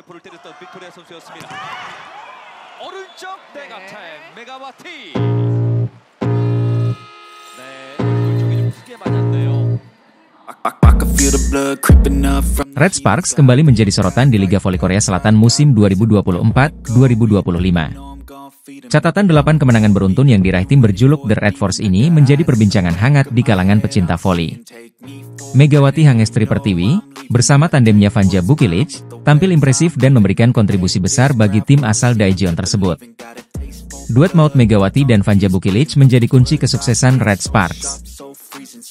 볼을 때렸던 빅토리아 선수였습니다. 오른쪽 대각타임 메가와티. 네, 얼굴 쪽이 좀 크게 맞았네요. Red Sparks kembali menjadi sorotan di Liga Voli Korea Selatan musim 2024-2025. Catatan 8 kemenangan beruntun yang diraih tim berjuluk The Red Force ini menjadi perbincangan hangat di kalangan pecinta voli. Megawati Hangestri Pertiwi, bersama tandemnya Vanja Bukilic, tampil impresif dan memberikan kontribusi besar bagi tim asal Daejeon tersebut. Duet maut Megawati dan Vanja Bukilic menjadi kunci kesuksesan Red Sparks.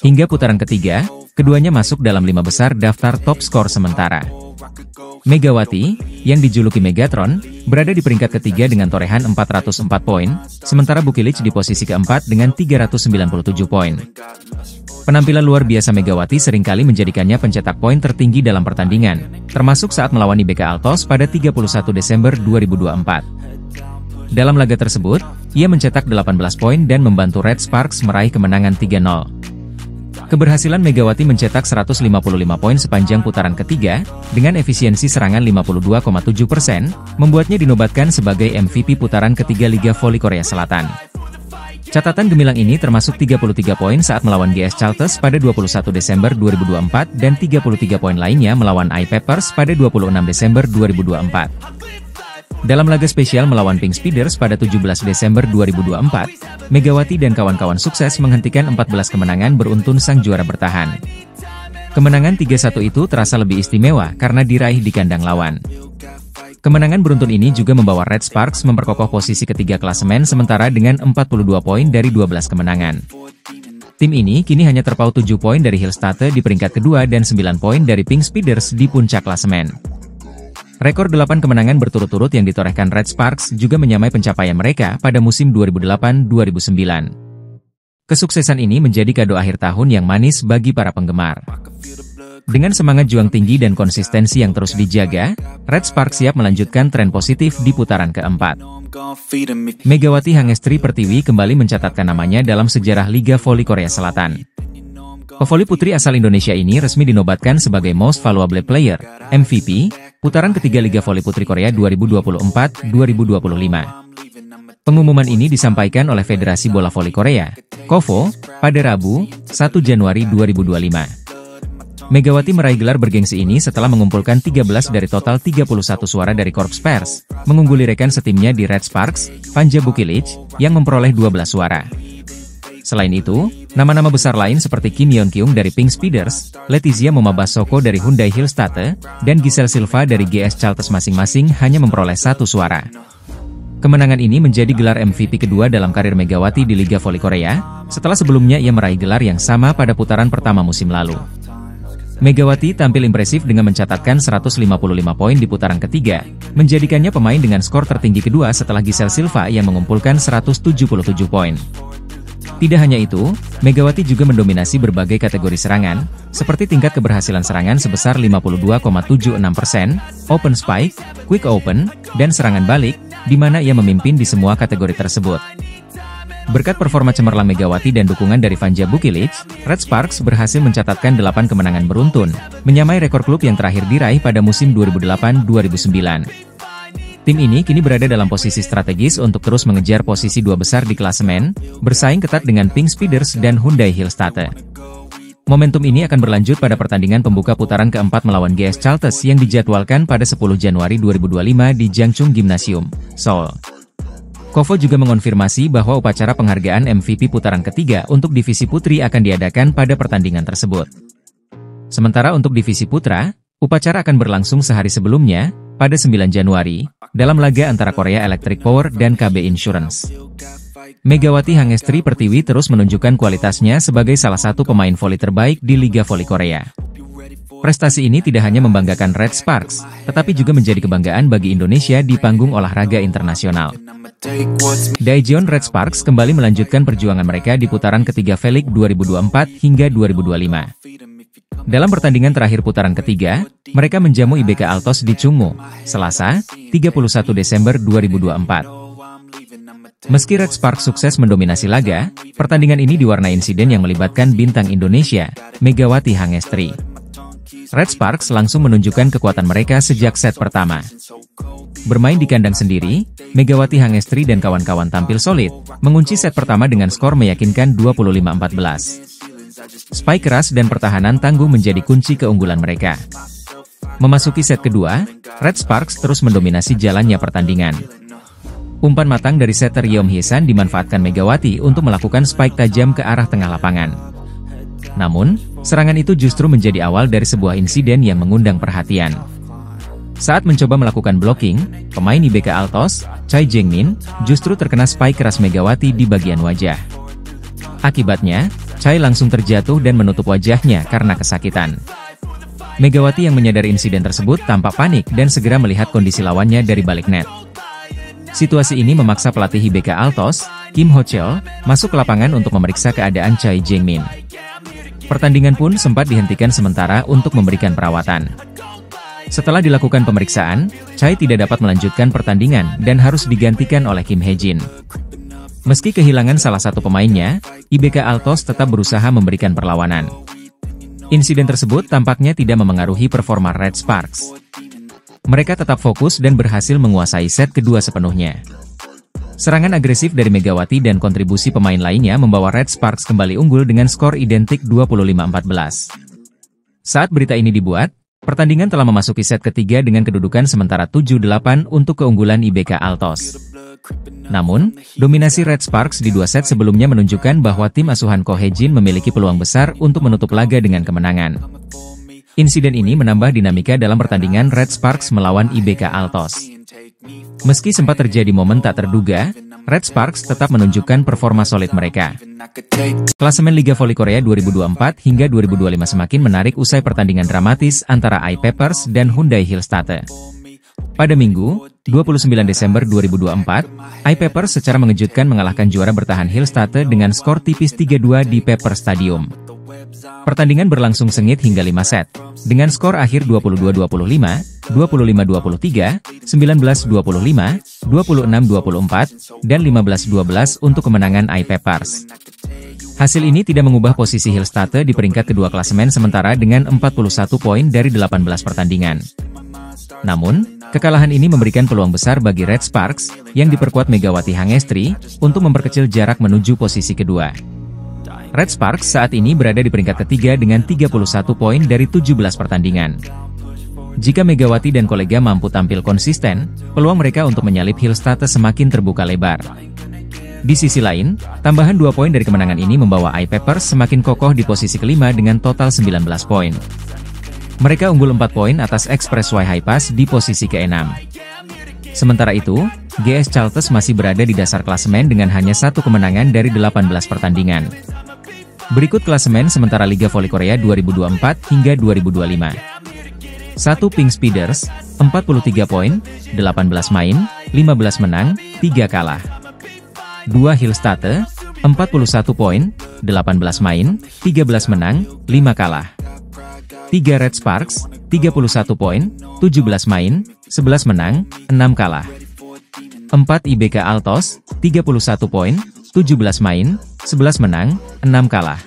Hingga putaran ketiga, keduanya masuk dalam 5 besar daftar top skor sementara. Megawati, yang dijuluki Megatron, berada di peringkat ketiga dengan torehan 404 poin, sementara Bukilic di posisi keempat dengan 397 poin. Penampilan luar biasa Megawati seringkali menjadikannya pencetak poin tertinggi dalam pertandingan, termasuk saat melawan IBK Altos pada 31 Desember 2024. Dalam laga tersebut, ia mencetak 18 poin dan membantu Red Sparks meraih kemenangan 3-0. Keberhasilan Megawati mencetak 155 poin sepanjang putaran ketiga, dengan efisiensi serangan 52,7%, membuatnya dinobatkan sebagai MVP putaran ketiga Liga Voli Korea Selatan. Catatan gemilang ini termasuk 33 poin saat melawan GS Chalters pada 21 Desember 2024 dan 33 poin lainnya melawan iPeppers pada 26 Desember 2024. Dalam laga spesial melawan Pink Speeders pada 17 Desember 2024, Megawati dan kawan-kawan sukses menghentikan 14 kemenangan beruntun sang juara bertahan. Kemenangan 3-1 itu terasa lebih istimewa karena diraih di kandang lawan. Kemenangan beruntun ini juga membawa Red Sparks memperkokoh posisi ketiga klasemen sementara dengan 42 poin dari 12 kemenangan. Tim ini kini hanya terpaut 7 poin dari Hillstatte di peringkat kedua dan 9 poin dari Pink Speeders di puncak klasemen. Rekor 8 kemenangan berturut-turut yang ditorehkan Red Sparks juga menyamai pencapaian mereka pada musim 2008-2009. Kesuksesan ini menjadi kado akhir tahun yang manis bagi para penggemar. Dengan semangat juang tinggi dan konsistensi yang terus dijaga, Red Sparks siap melanjutkan tren positif di putaran keempat. Megawati Hangestri Pertiwi kembali mencatatkan namanya dalam sejarah Liga Voli Korea Selatan. Pevoli putri asal Indonesia ini resmi dinobatkan sebagai Most Valuable Player, MVP, putaran ketiga Liga Voli Putri Korea 2024-2025. Pengumuman ini disampaikan oleh Federasi Bola Voli Korea, KOVO, pada Rabu, 1 Januari 2025. Megawati meraih gelar bergengsi ini setelah mengumpulkan 13 dari total 31 suara dari Korps Pers, mengungguli rekan setimnya di Red Sparks, Vanja Bukilic, yang memperoleh 12 suara. Selain itu, nama-nama besar lain seperti Kim Yeon Kyung dari Pink Speeders, Letizia Momabasoko dari Hyundai Hillstatte, dan Giselle Silva dari GS Chalters masing-masing hanya memperoleh 1 suara. Kemenangan ini menjadi gelar MVP kedua dalam karir Megawati di Liga Voli Korea, setelah sebelumnya ia meraih gelar yang sama pada putaran pertama musim lalu. Megawati tampil impresif dengan mencatatkan 155 poin di putaran ketiga, menjadikannya pemain dengan skor tertinggi kedua setelah Giselle Silva yang mengumpulkan 177 poin. Tidak hanya itu, Megawati juga mendominasi berbagai kategori serangan, seperti tingkat keberhasilan serangan sebesar 52,76%, open spike, quick open, dan serangan balik, di mana ia memimpin di semua kategori tersebut. Berkat performa cemerlang Megawati dan dukungan dari Vanja Bukilic, Red Sparks berhasil mencatatkan 8 kemenangan beruntun, menyamai rekor klub yang terakhir diraih pada musim 2008-2009. Tim ini kini berada dalam posisi strategis untuk terus mengejar posisi 2 besar di klasemen, bersaing ketat dengan Pink Speeders dan Hyundai Hillstatte. Momentum ini akan berlanjut pada pertandingan pembuka putaran keempat melawan GS Chalters yang dijadwalkan pada 10 Januari 2025 di Jangchung Gymnasium, Seoul. KOVO juga mengonfirmasi bahwa upacara penghargaan MVP putaran ketiga untuk divisi putri akan diadakan pada pertandingan tersebut. Sementara untuk divisi putra, upacara akan berlangsung sehari sebelumnya, pada 9 Januari, dalam laga antara Korea Electric Power dan KB Insurance. Megawati Hangestri Pertiwi terus menunjukkan kualitasnya sebagai salah satu pemain voli terbaik di Liga Voli Korea. Prestasi ini tidak hanya membanggakan Red Sparks, tetapi juga menjadi kebanggaan bagi Indonesia di panggung olahraga internasional. Daejeon Red Sparks kembali melanjutkan perjuangan mereka di putaran ketiga V-League 2024 hingga 2025. Dalam pertandingan terakhir putaran ketiga, mereka menjamu IBK Altos di Chungmu, Selasa, 31 Desember 2024. Meski Red Sparks sukses mendominasi laga, pertandingan ini diwarnai insiden yang melibatkan bintang Indonesia, Megawati Hangestri. Red Sparks langsung menunjukkan kekuatan mereka sejak set pertama. Bermain di kandang sendiri, Megawati Hangestri dan kawan-kawan tampil solid, mengunci set pertama dengan skor meyakinkan 25-14. Spike keras dan pertahanan tangguh menjadi kunci keunggulan mereka. Memasuki set kedua, Red Sparks terus mendominasi jalannya pertandingan. Umpan matang dari setter Yeom Hye-san dimanfaatkan Megawati untuk melakukan spike tajam ke arah tengah lapangan. Namun, serangan itu justru menjadi awal dari sebuah insiden yang mengundang perhatian. Saat mencoba melakukan blocking, pemain IBK Altos, Chai Jeng-min, justru terkena spike keras Megawati di bagian wajah. Akibatnya, Chai langsung terjatuh dan menutup wajahnya karena kesakitan. Megawati yang menyadari insiden tersebut tampak panik dan segera melihat kondisi lawannya dari balik net. Situasi ini memaksa pelatih IBK Altos, Kim Ho-cheol, masuk ke lapangan untuk memeriksa keadaan Chai Jeng-min. Pertandingan pun sempat dihentikan sementara untuk memberikan perawatan. Setelah dilakukan pemeriksaan, Chai tidak dapat melanjutkan pertandingan dan harus digantikan oleh Kim Hae-jin. Meski kehilangan salah satu pemainnya, IBK Altos tetap berusaha memberikan perlawanan. Insiden tersebut tampaknya tidak memengaruhi performa Red Sparks. Mereka tetap fokus dan berhasil menguasai set kedua sepenuhnya. Serangan agresif dari Megawati dan kontribusi pemain lainnya membawa Red Sparks kembali unggul dengan skor identik 25-14. Saat berita ini dibuat, pertandingan telah memasuki set ketiga dengan kedudukan sementara 7-8 untuk keunggulan IBK Altos. Namun, dominasi Red Sparks di dua set sebelumnya menunjukkan bahwa tim asuhan Ko Hae-jin memiliki peluang besar untuk menutup laga dengan kemenangan. Insiden ini menambah dinamika dalam pertandingan Red Sparks melawan IBK Altos. Meski sempat terjadi momen tak terduga, Red Sparks tetap menunjukkan performa solid mereka. Klasemen Liga Voli Korea 2024 hingga 2025 semakin menarik usai pertandingan dramatis antara I-Peppers dan Hyundai Hillstatte. Pada Minggu, 29 Desember 2024, I-Peppers secara mengejutkan mengalahkan juara bertahan Hillstatte dengan skor tipis 3-2 di Pepper Stadium. Pertandingan berlangsung sengit hingga 5 set, dengan skor akhir 22-25, 25-23, 19-25, 26-24, dan 15-12 untuk kemenangan I-Peppers. Hasil ini tidak mengubah posisi Hillstatte di peringkat kedua klasemen sementara dengan 41 poin dari 18 pertandingan. Namun, kekalahan ini memberikan peluang besar bagi Red Sparks, yang diperkuat Megawati Hangestri, untuk memperkecil jarak menuju posisi kedua. Red Sparks saat ini berada di peringkat ketiga dengan 31 poin dari 17 pertandingan. Jika Megawati dan kolega mampu tampil konsisten, peluang mereka untuk menyalip Hillstatte semakin terbuka lebar. Di sisi lain, tambahan 2 poin dari kemenangan ini membawa I-Peppers semakin kokoh di posisi kelima dengan total 19 poin. Mereka unggul 4 poin atas Express Y High Pass di posisi ke-6. Sementara itu, GS Chalters masih berada di dasar klasemen dengan hanya 1 kemenangan dari 18 pertandingan. Berikut klasemen sementara Liga Voli Korea 2024 hingga 2025. 1 Pink Speeders, 43 poin, 18 main, 15 menang, 3 kalah. 2 Hillstatte, 41 poin, 18 main, 13 menang, 5 kalah. 3 Red Sparks, 31 poin, 17 main, 11 menang, 6 kalah. 4 IBK Altos, 31 poin, 17 main, 11 menang, 6 kalah.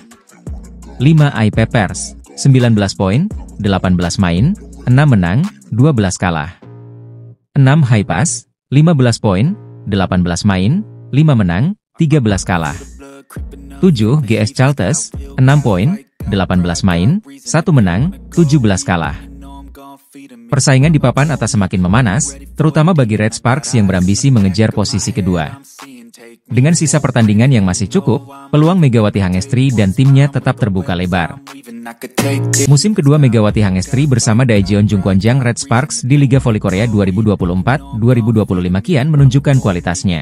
5 I-Peppers, 19 poin, 18 main, 6 menang, 12 kalah. 6 High Pass, 15 poin, 18 main, 5 menang, 13 kalah. 7 GS Chalters, 6 poin, 18 main, 1 menang, 17 kalah. Persaingan di papan atas semakin memanas, terutama bagi Red Sparks yang berambisi mengejar posisi kedua. Dengan sisa pertandingan yang masih cukup, peluang Megawati Hangestri dan timnya tetap terbuka lebar. Musim kedua Megawati Hangestri bersama Daejeon Jungkwanjang Red Sparks di Liga Voli Korea 2024-2025 kian menunjukkan kualitasnya.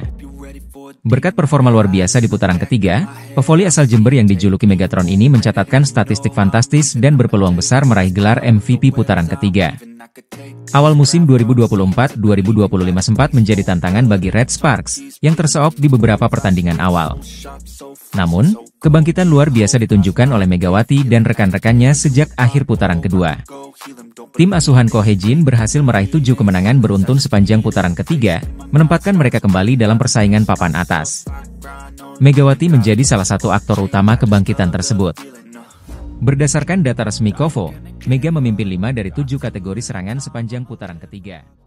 Berkat performa luar biasa di putaran ketiga, pevoli asal Jember yang dijuluki Megatron ini mencatatkan statistik fantastis dan berpeluang besar meraih gelar MVP putaran ketiga. Awal musim 2024-2025 sempat menjadi tantangan bagi Red Sparks, yang terseok di beberapa pertandingan awal. Namun, kebangkitan luar biasa ditunjukkan oleh Megawati dan rekan-rekannya sejak akhir putaran kedua. Tim asuhan Ko Hae-jin berhasil meraih 7 kemenangan beruntun sepanjang putaran ketiga, menempatkan mereka kembali dalam persaingan papan atas. Megawati menjadi salah satu aktor utama kebangkitan tersebut. Berdasarkan data resmi KOFO, Mega memimpin 5 dari 7 kategori serangan sepanjang putaran ketiga.